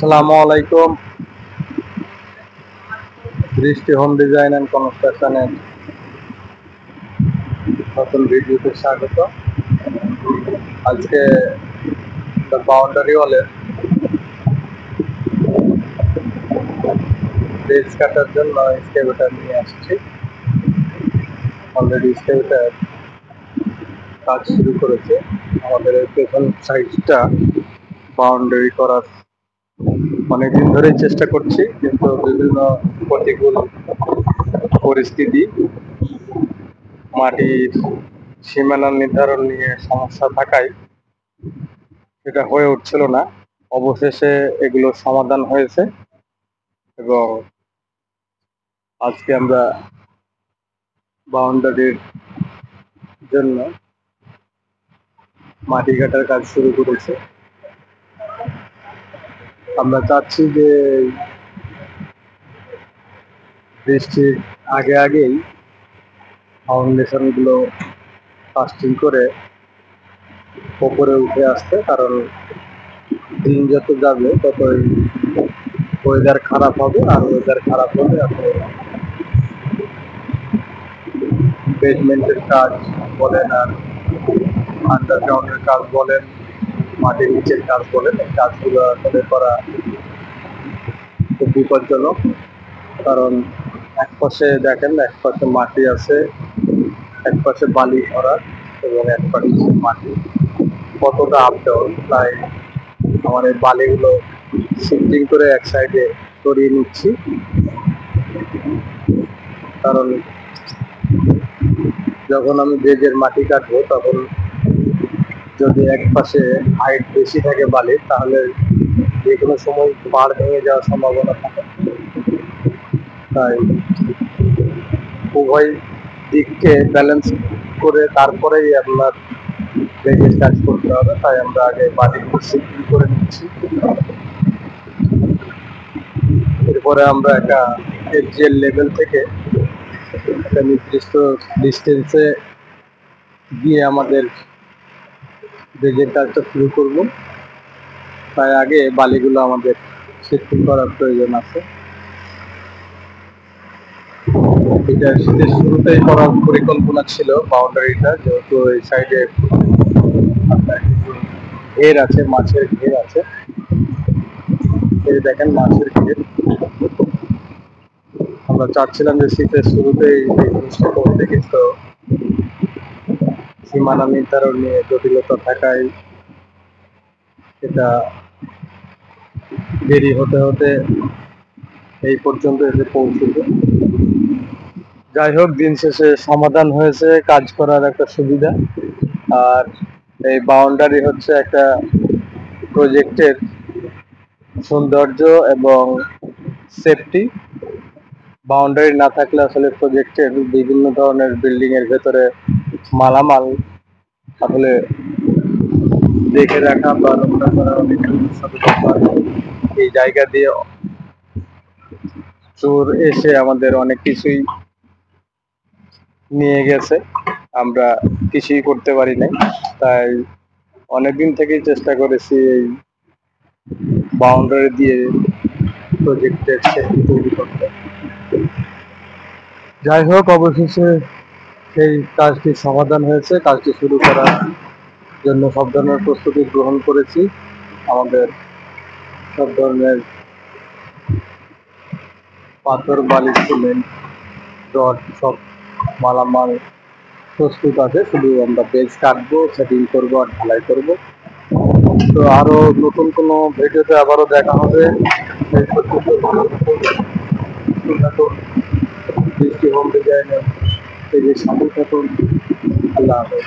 আসসালামু আলাইকুম। দৃষ্টি হোম ডিজাইন অ্যান্ড কনস্ট্রাকশনের নতুন ভিডিওতে স্বাগত। আজকে বাউন্ডারি ওয়ালের বেজ কাটার জন্য স্কেভেটার নিয়ে আসছি। অলরেডি স্কেভেটার কাজ শুরু করেছে। আমাদের পেছন সাইডটা বাউন্ডারি করার অনেকদিন ধরেই চেষ্টা করছি, কিন্তু বিভিন্ন প্রতিকূল পরিস্থিতি, মাটির সীমানা নির্ধারণ নিয়ে সমস্যা থাকায় এটা হয়ে উঠছিল না। অবশেষে এগুলোর সমাধান হয়েছে এবং আজকে আমরা বাউন্ডারির জন্য মাটি কাটার কাজ শুরু করেছি। আমরা চাচ্ছি যে বৃষ্টির আগেই ফাউন্ডেশন গুলো কাস্টিং করে উপরে উঠে আসতে, কারণ দিন যত যাবে ততই ওয়েদার খারাপ হবে, আর ওয়েদার খারাপ হলে আপনি বেসমেন্টের কাজ বলেন আর আন্ডারগ্রাউন্ডের কাজ বলেন, মাটির নিচের কাজ বলেন, এই কাজগুলো আসলে করা খুব বিপজ্জনক। কারণ এক পাশে দেখেন, এক পাশে মাটি আছে, এক পাশে বালি ভরা এবং এক পাশে মাটি, কতটা আপ ডাউন। তাই আমার এই বালিগুলো শিফটিং করে এক সাইডে সরিয়ে নিচ্ছি, কারণ যখন আমি বেজের মাটি কাটবো তখন যদি এক পাশে হাইট বেশি থাকে বালির, তাহলে যে কোনো সময় পাড় ভেঙে যাওয়ার সম্ভাবনা থাকে। তাই উভয় দিককে ব্যালেন্স করে তারপরেই আপনার বেজের কাজ করতে হবে। তাই আমরা আগে বালিগুলো শিফটিং করে নিচ্ছি, এরপরে আমরা একটা এফজিএল লেভেল থেকে একটা নির্দিষ্ট ডিস্টেন্সে গিয়ে আমাদের বেজের কাজটা শুরু করব। তাই আগে বালিগুলো আমাদের শিফটিং করার প্রয়োজন আছে। এটা শীতের শুরুতেই করার পরিকল্পনা ছিল বাউন্ডারিটা, যেহেতু এই সাইডে আপনার কিছু ঘের আছে, মাছের ঘের আছে। এই দেখেন মাছের ঘের, আমরা চাচ্ছিলাম যে শীতের শুরুতেই এই জিনিসটা করতে, কিন্তু সীমানা নির্ধারণ নিয়ে জটিলতা থাকায় এটা দেরি হতে হতে এই পর্যন্ত এসে পৌঁছেছে। যাই হোক, দিন শেষে সমাধান হয়েছে, কাজ করার একটা সুবিধা। আর এই বাউন্ডারি হচ্ছে একটা প্রজেক্টের সৌন্দর্য এবং সেফটি। বাউন্ডারি না থাকলে আসলে প্রজেক্টের বিভিন্ন ধরনের বিল্ডিং এর ভেতরে মালামাল আসলে দেখে রাখা বা রক্ষা করা অনেক সমস্যা। এই জায়গা দিয়ে চোর এসে আমাদের অনেক কিছুই নিয়ে গেছে, আমরা কিছুই করতে পারি নাই। তাই অনেকদিন থেকেই চেষ্টা করেছি এই বাউন্ডারি দিয়ে প্রজেক্টের সেফটি তৈরি করতে। যাই হোক, অবশেষে সেই কাজটি সমাধান হয়েছে। কাজটি শুরু করার জন্য সব ধরনের প্রস্তুতি গ্রহণ করেছি। আমাদের সব ধরনের পাথর, বালি, সিমেন্ট, রড সব মালামাল প্রস্তুত আছে। শুধু আমরা বেজ কাটবো, সেটিং করবো আর ঢালাই করবো। তো আরো নতুন কোনো ভিডিওতে আবারও দেখা হবে। এই পর্যন্ত দৃষ্টি হোম ডিজাইনের এই যে সাথে থাকুন। আল্লাহ হাফেজ।